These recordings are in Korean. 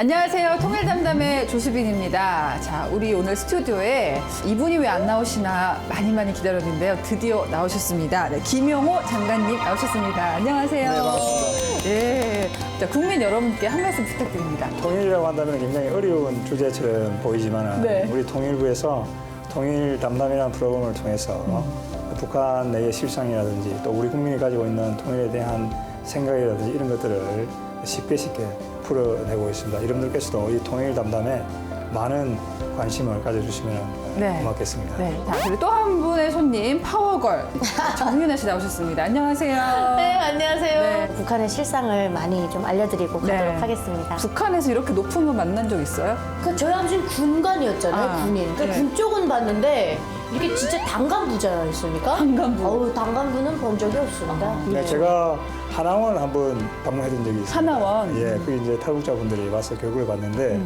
안녕하세요. 통일담담의 조수빈입니다. 자, 우리 오늘 스튜디오에 이분이 왜 안 나오시나 많이 기다렸는데요. 드디어 나오셨습니다. 네, 김용호 장관님 나오셨습니다. 안녕하세요. 네, 반갑습니다. 네. 자, 국민 여러분께 한 말씀 부탁드립니다. 통일이라고 한다면 굉장히 어려운 주제처럼 보이지만 네. 우리 통일부에서 통일담담이라는 프로그램을 통해서 북한 내의 실상이라든지 또 우리 국민이 가지고 있는 통일에 대한 생각이라든지 이런 것들을 쉽게 풀어내고 있습니다. 여러분들께서도 이 통일담담에 많은 관심을 가져주시면 네. 고맙겠습니다. 네. 자, 그리고 또 한 분의 손님, 파워걸 정윤아 씨 나오셨습니다. 안녕하세요. 네, 안녕하세요. 네. 북한의 실상을 많이 좀 알려드리고 네. 가도록 하겠습니다. 북한에서 이렇게 높은 분 만난 적 있어요? 그 저희 아버지는 군관이었잖아요, 아, 군인. 그 네. 군 쪽은 봤는데 이게 진짜 단간부지 않습니까? 단간부. 어우, 단간부는 본 적이 없습니다. 네, 제가 하나원을 한번 방문해둔 적이 있습니다. 하나원? 예, 그 이제 탈북자분들이 와서 교육을 받는데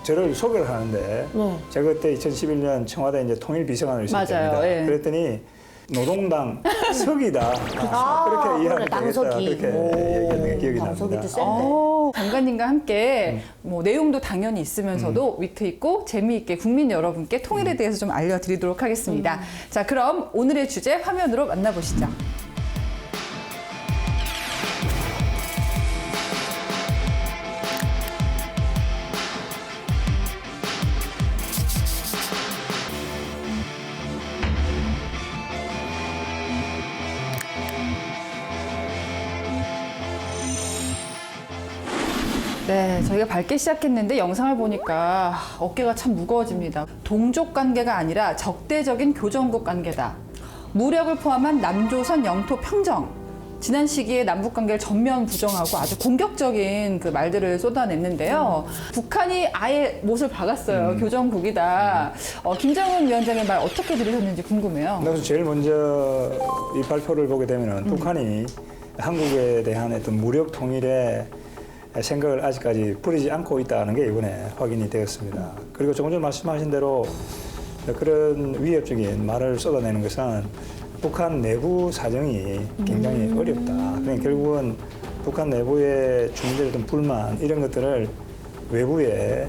저를 소개를 하는데 네. 제가 그때 2011년 청와대 이제 통일비서관을 있을 맞아요. 때입니다. 예. 그랬더니 노동당 석이다. 그렇게 이해하면 되겠다. 당석이. 그렇게 얘기했는 게 기억이 당석이도 납니다. 센데. 장관님과 함께 뭐 내용도 당연히 있으면서도 위트 있고 재미있게 국민 여러분께 통일에 대해서 좀 알려드리도록 하겠습니다. 자, 그럼 오늘의 주제 화면으로 만나보시죠. 네, 저희가 밝게 시작했는데 영상을 보니까 어깨가 참 무거워집니다. 동족 관계가 아니라 적대적인 교정국 관계다. 무력을 포함한 남조선 영토 평정. 지난 시기에 남북 관계를 전면 부정하고 아주 공격적인 그 말들을 쏟아냈는데요. 북한이 아예 못을 박았어요. 교정국이다. 김정은 위원장의 말 어떻게 들으셨는지 궁금해요. 그래서 제일 먼저 이 발표를 보게 되면은 북한이 한국에 대한 어떤 무력 통일에 생각을 아직까지 버리지 않고 있다는 게 이번에 확인이 되었습니다. 그리고 조금 전 말씀하신 대로 그런 위협적인 말을 쏟아내는 것은 북한 내부 사정이 굉장히 어렵다. 그러니까 결국은 북한 내부의 주민들의 어떤 불만 이런 것들을 외부에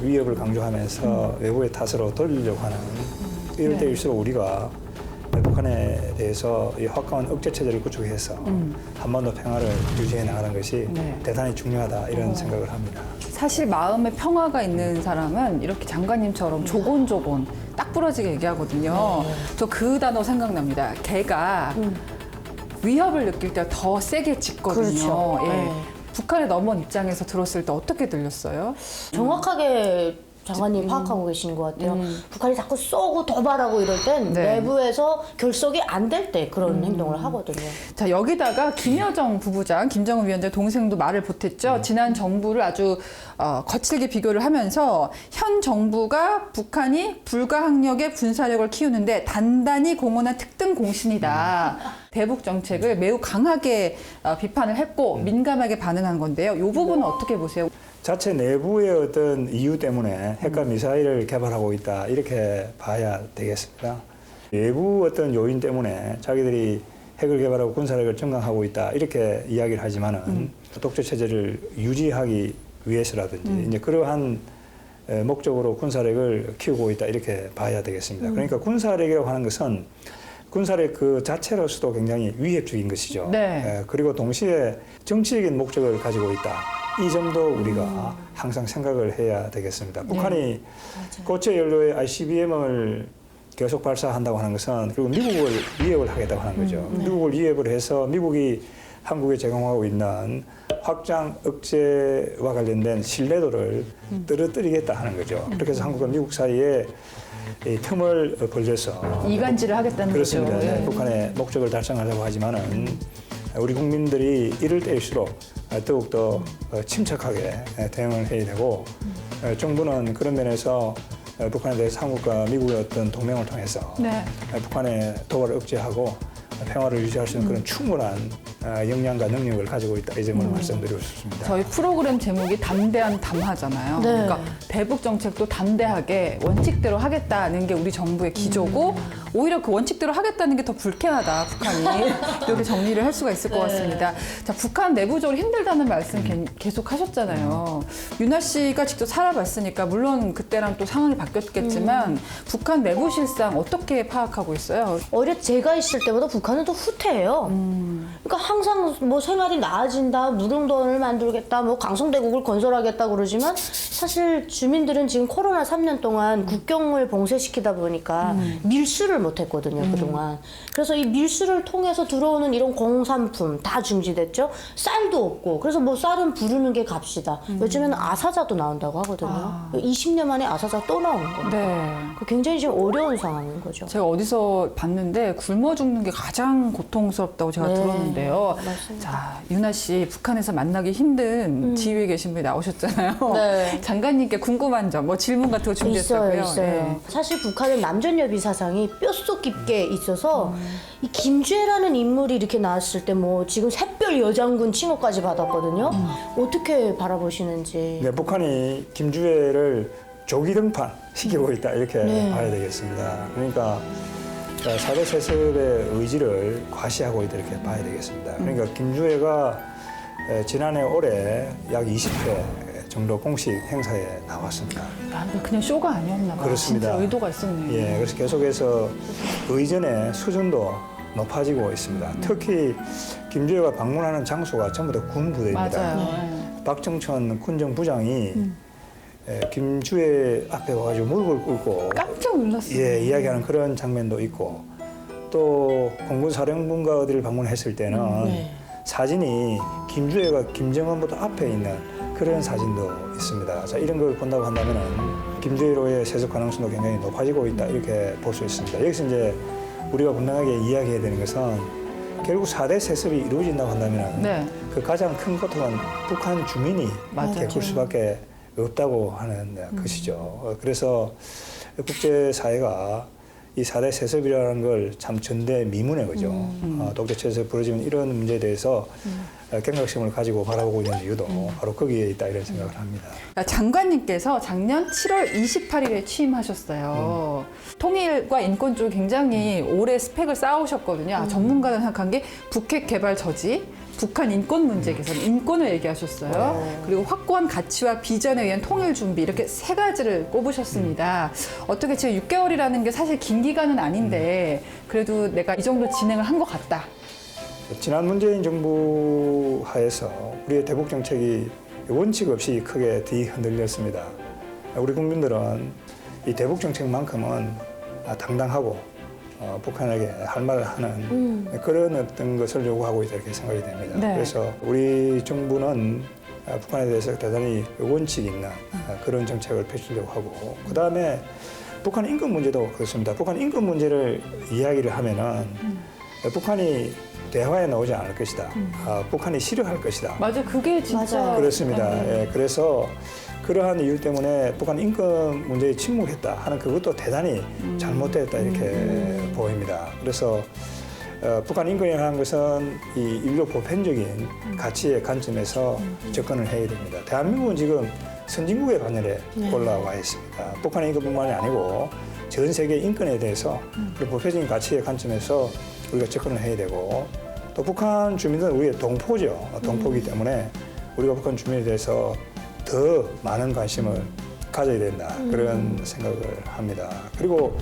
위협을 강조하면서 외부의 탓으로 돌리려고 하는 이럴 때일수록 우리가 북한에 대해서 이 확고한 억제 체제를 구축해서 한반도 평화를 유지해 나가는 것이 대단히 중요하다 이런 생각을 합니다. 사실 마음에 평화가 있는 사람은 이렇게 장관님처럼 조곤조곤 딱 부러지게 얘기하거든요. 저 그 단어 생각납니다. 개가 위협을 느낄 때 더 세게 짖거든요. 그렇죠. 예. 네. 북한의 넘어온 입장에서 들었을 때 어떻게 들렸어요? 정확하게 장관님 파악하고 계시는 것 같아요. 북한이 자꾸 쏘고 도발하고 이럴 땐 네. 내부에서 결속이 안 될 때 그런 행동을 하거든요. 자, 여기다가 김여정 부부장, 김정은 위원장 동생도 말을 보탰죠. 지난 정부를 아주 거칠게 비교를 하면서 현 정부가 북한이 불가항력의 군사력을 키우는데 단단히 공헌한 특등 공신이다. 대북 정책을 매우 강하게 비판을 했고 민감하게 반응한 건데요. 이 부분은 어떻게 보세요? 자체 내부의 어떤 이유 때문에 핵과 미사일을 개발하고 있다 이렇게 봐야 되겠습니다. 외부 어떤 요인 때문에 자기들이 핵을 개발하고 군사력을 증강하고 있다 이렇게 이야기를 하지만은 독재 체제를 유지하기 위해서라든지 이제 그러한 목적으로 군사력을 키우고 있다 이렇게 봐야 되겠습니다. 그러니까 군사력이라고 하는 것은 군사력 그 자체로서도 굉장히 위협적인 것이죠. 네. 그리고 동시에 정치적인 목적을 가지고 있다. 이 점도 우리가 항상 생각을 해야 되겠습니다. 북한이 고체 연료의 ICBM을 계속 발사한다고 하는 것은 그리고 미국을 위협을 하겠다고 하는 거죠. 미국을 위협을 해서 미국이 한국에 제공하고 있는 확장 억제와 관련된 신뢰도를 떨어뜨리겠다 하는 거죠. 그렇게 해서 한국과 미국 사이에 이 틈을 벌려서 이간질을 하겠다는 그렇습니다. 거죠. 네. 북한의 목적을 달성하려고 하지만은 우리 국민들이 이럴 때일수록 더욱더 침착하게 대응을 해야 되고 정부는 그런 면에서 북한에 대해서 한국과 미국의 어떤 동맹을 통해서 네. 북한의 도발을 억제하고 평화를 유지할 수 있는 그런 충분한 역량과 능력을 가지고 있다 이 점을 말씀드리고 싶습니다. 저희 프로그램 제목이 담대한 담화잖아요. 네. 그러니까 대북 정책도 담대하게 원칙대로 하겠다는 게 우리 정부의 기조고 오히려 그 원칙대로 하겠다는 게 더 불쾌하다 북한이 이렇게 정리를 할 수가 있을 것 같습니다. 자, 북한 내부적으로 힘들다는 말씀 계속 하셨잖아요. 윤아 씨가 직접 살아봤으니까 물론 그때랑 또 상황이 바뀌었겠지만 북한 내부 실상 어떻게 파악하고 있어요? 오히려 제가 있을 때보다 북한은 더 후퇴해요. 그러니까 항상 뭐 생활이 나아진다, 무릉도원을 만들겠다, 뭐 강성대국을 건설하겠다 그러지만 사실 주민들은 지금 코로나 3년 동안 국경을 봉쇄시키다 보니까 밀수를 못했거든요, 그동안. 그래서 이 밀수를 통해서 들어오는 이런 공산품 다 중지됐죠. 쌀도 없고. 그래서 뭐 쌀은 부르는 게 값이다. 요즘에는 아사자도 나온다고 하거든요. 20년 만에 아사자 또 나오는 거예요. 네. 굉장히 지금 어려운 상황인 거죠. 제가 어디서 봤는데 굶어 죽는 게 가장 고통스럽다고 제가 네, 들었는데요. 맞습니다. 자, 윤아 씨 북한에서 만나기 힘든 지위에 계신 분이 나오셨잖아요. 네. 장관님께 궁금한 점, 뭐 질문 같은 거 준비했다고요? 있어요. 네. 사실 북한은 남존여비 사상이 뼈속 깊게 있어서 이 김주애라는 인물이 이렇게 나왔을 때 뭐 지금 샛별 여장군 칭호까지 받았거든요. 어떻게 바라보시는지. 네, 북한이 김주애를 조기 등판 시키고 있다 이렇게 봐야 되겠습니다. 그러니까 4대 세습의 의지를 과시하고 있다 이렇게 봐야 되겠습니다. 그러니까 김주애가 지난해 올해 약 20회 정도 공식 행사에 나왔습니다. 아, 그냥 쇼가 아니었나 봐요. 그렇습니다. 진짜 의도가 있었네요. 예, 그래서 계속해서 의전의 수준도 높아지고 있습니다. 특히 김주애가 방문하는 장소가 전부 다 군부대입니다. 맞아요. 박정천 군정부장이 김주애 앞에 와가지고 무릎을 꿇고 깜짝 놀랐어요. 예, 이야기하는 그런 장면도 있고 또 공군사령부가 어디를 방문했을 때는 사진이 김주애가 김정은보다 앞에 있는 그런 사진도 있습니다. 자, 이런 걸 본다고 한다면은 김주애로의 세습 가능성도 굉장히 높아지고 있다 이렇게 볼 수 있습니다. 여기서 이제 우리가 분명하게 이야기해야 되는 것은 결국 4대 세습이 이루어진다고 한다면은 네. 그 가장 큰 고통은 북한 주민이 겪을 수밖에 없다고 하는 것이죠. 그래서 국제사회가 이 4대 세습이라는 걸 참 전대미문의 거죠. 독재체에서 벌어지는 이런 문제에 대해서 경각심을 가지고 바라보고 있는 이유도 바로 거기에 있다 이런 생각을 합니다. 장관님께서 작년 7월 28일에 취임하셨어요. 통일과 인권 쪽 굉장히 오래 스펙을 쌓아오셨거든요. 전문가는 생각한 게 북핵 개발 저지, 북한 인권 문제 개선, 인권을 얘기하셨어요. 그리고 확고한 가치와 비전에 의한 통일 준비 이렇게 세 가지를 꼽으셨습니다. 어떻게 지금 6개월이라는 게 사실 긴 기간은 아닌데 그래도 내가 이 정도 진행을 한 것 같다. 지난 문재인 정부 하에서 우리의 대북 정책이 원칙 없이 크게 뒤흔들렸습니다. 우리 국민들은 이 대북 정책만큼은 당당하고 북한에게 할 말을 하는 그런 어떤 것을 요구하고 있다 이렇게 생각이 됩니다. 네. 그래서 우리 정부는 북한에 대해서 대단히 원칙 있는 그런 정책을 펼치려고 하고 그 다음에 북한 인권 문제도 그렇습니다. 북한 인권 문제를 이야기를 하면은 북한이 대화에 나오지 않을 것이다. 북한이 싫어할 것이다. 맞아, 그게 진짜 맞아요. 그렇습니다. 예, 그래서 그러한 이유 때문에 북한 인권 문제에 침묵했다 하는 그것도 대단히 잘못됐다 이렇게 보입니다. 그래서 북한 인권이라는 것은 이 인류 보편적인 가치의 관점에서 접근을 해야 됩니다. 대한민국은 지금 선진국의 반열에 올라와 있습니다. 북한의 인권뿐만이 아니고 전 세계 인권에 대해서 그런 보편적인 가치의 관점에서 우리가 접근을 해야 되고 또 북한 주민들은 우리의 동포죠. 동포이기 때문에 우리가 북한 주민에 대해서 더 많은 관심을 가져야 된다. 그런 생각을 합니다. 그리고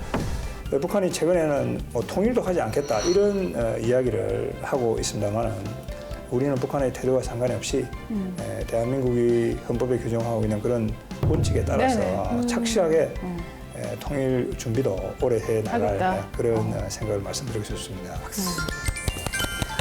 북한이 최근에는 뭐 통일도 하지 않겠다 이런 이야기를 하고 있습니다만 우리는 북한의 태도와 상관이 없이 대한민국이 헌법에 규정하고 있는 그런 원칙에 따라서 착실하게 통일 준비도 오래 해 나갈 하겠다. 그런 생각을 말씀드리고 싶습니다.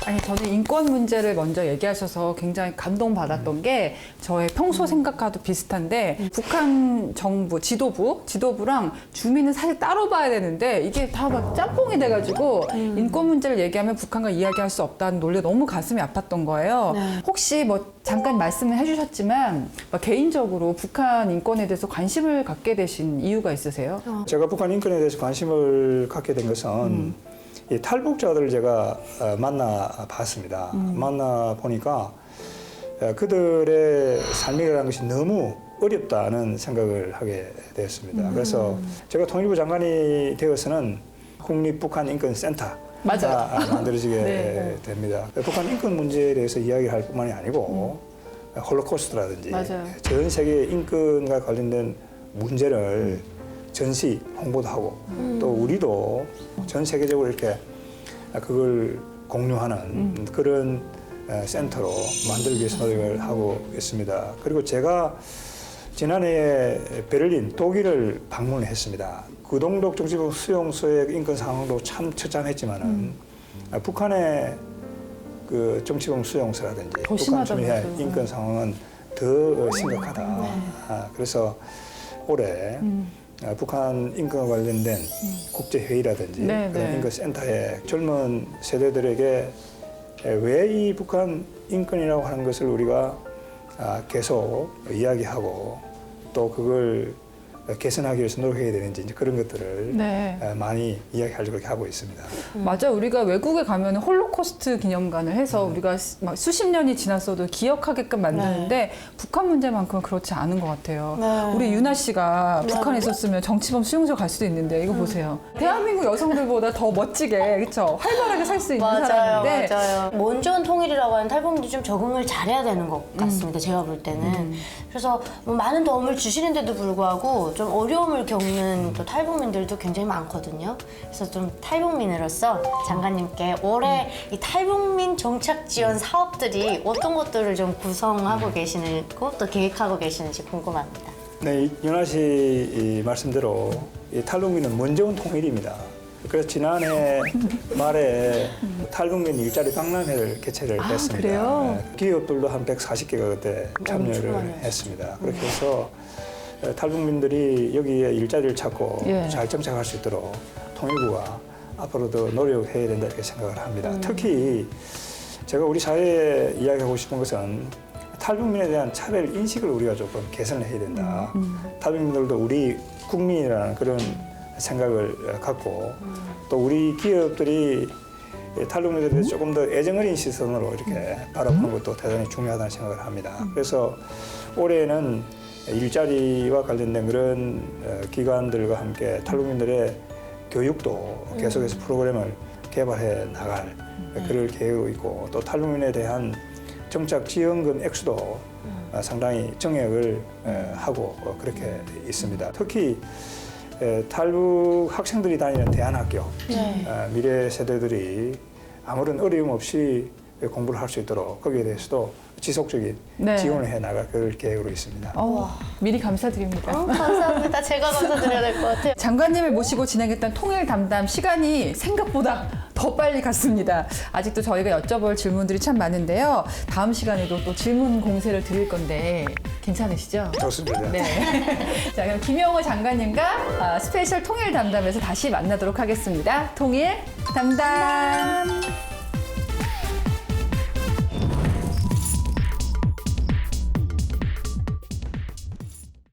아니 저는 인권 문제를 먼저 얘기하셔서 굉장히 감동받았던 게 저의 평소 생각과도 비슷한데 북한 정부 지도부랑 주민은 사실 따로 봐야 되는데 이게 다 막 짬뽕이 돼가지고 인권 문제를 얘기하면 북한과 이야기할 수 없다는 논리가 너무 가슴이 아팠던 거예요. 혹시 뭐 잠깐 말씀을 해주셨지만 뭐 개인적으로 북한 인권에 대해서 관심을 갖게 되신 이유가 있으세요? 제가 북한 인권에 대해서 관심을 갖게 된 것은 이 탈북자들을 제가 만나봤습니다. 만나보니까 그들의 삶이라는 것이 너무 어렵다는 생각을 하게 되었습니다. 그래서 제가 통일부 장관이 되어서는 국립북한인권센터가 맞아요. 만들어지게 네. 됩니다. 북한 인권 문제에 대해서 이야기할 뿐만이 아니고 홀로코스트라든지 맞아요. 전 세계 인권과 관련된 문제를 전시 홍보도 하고 또 우리도 전 세계적으로 이렇게 그걸 공유하는 그런 센터로 만들기 위해서 노력을 하고 있습니다. 그리고 제가 지난해에 베를린, 독일을 방문했습니다. 구동독 정치범 수용소의 인권 상황도 참 처참했지만은 북한의 그 정치범 수용소라든지 북한 주민의 심하다면서요. 인권 상황은 더 심각하다. 그래서 올해 북한 인권과 관련된 국제회의라든지 네, 그런 네. 인권센터에 젊은 세대들에게 왜 이 북한 인권이라고 하는 것을 우리가 계속 이야기하고 또 그걸 개선하기 위해서 노력해야 되는지 이제 그런 것들을 네. 많이 이야기하려고 그렇게 하고 있습니다. 맞아요. 우리가 외국에 가면 홀로코스트 기념관을 해서 우리가 막 수십 년이 지났어도 기억하게끔 만드는데 북한 문제만큼은 그렇지 않은 것 같아요. 네. 우리 유나 씨가 북한에 있었으면 정치범 수용소 갈 수도 있는데 이거 보세요. 대한민국 여성들보다 더 멋지게 그렇죠? 활발하게 살 수 있는 사람인데 맞아요. 먼저 통일이라고 하는 탈북민들이 좀 적응을 잘해야 되는 것 같습니다. 제가 볼 때는. 그래서 뭐 많은 도움을 주시는데도 불구하고 좀 어려움을 겪는 또 탈북민들도 굉장히 많거든요. 그래서 좀 탈북민으로서 장관님께 올해 이 탈북민 정착 지원 사업들이 어떤 것들을 좀 구성하고 계시고 또 계획하고 계시는지 궁금합니다. 네, 윤아 씨 이 말씀대로 이 탈북민은 먼저 온 통일입니다. 그래서 지난해 말에 탈북민 일자리 박람회를 개최를 했습니다. 그래요? 네, 기업들도 한 140개가 그때 참여를 많이 했습니다. 그렇게 해서 탈북민들이 여기에 일자리를 찾고 예. 잘 정착할 수 있도록 통일부가 앞으로도 노력해야 된다 이렇게 생각을 합니다. 특히 제가 우리 사회에 이야기하고 싶은 것은 탈북민에 대한 차별 인식을 우리가 조금 개선을 해야 된다. 탈북민들도 우리 국민이라는 그런 생각을 갖고 또 우리 기업들이 탈북민들에 대해서 조금 더 애정 어린 시선으로 이렇게 바라보는 것도 대단히 중요하다는 생각을 합니다. 그래서 올해는 일자리와 관련된 그런 기관들과 함께 탈북민들의 교육도 계속해서 프로그램을 개발해 나갈 그럴 계획으로 있고 또 탈북민에 대한 정착 지원금 액수도 상당히 정액을 하고 그렇게 있습니다. 특히 탈북 학생들이 다니는 대안학교 미래 세대들이 아무런 어려움 없이 공부를 할 수 있도록 거기에 대해서도 지속적인 네. 지원을 해 나갈 그럴 계획으로 있습니다. 미리 감사드립니다. 감사합니다. 제가 감사드려야 될 것 같아요. 장관님을 모시고 진행했던 통일 담담 시간이 생각보다 더 빨리 갔습니다. 아직도 저희가 여쭤볼 질문들이 참 많은데요. 다음 시간에도 또 질문 공세를 드릴 건데 괜찮으시죠? 좋습니다. 네. 자, 그럼 김영호 장관님과 스페셜 통일 담담에서 다시 만나도록 하겠습니다. 통일 담담.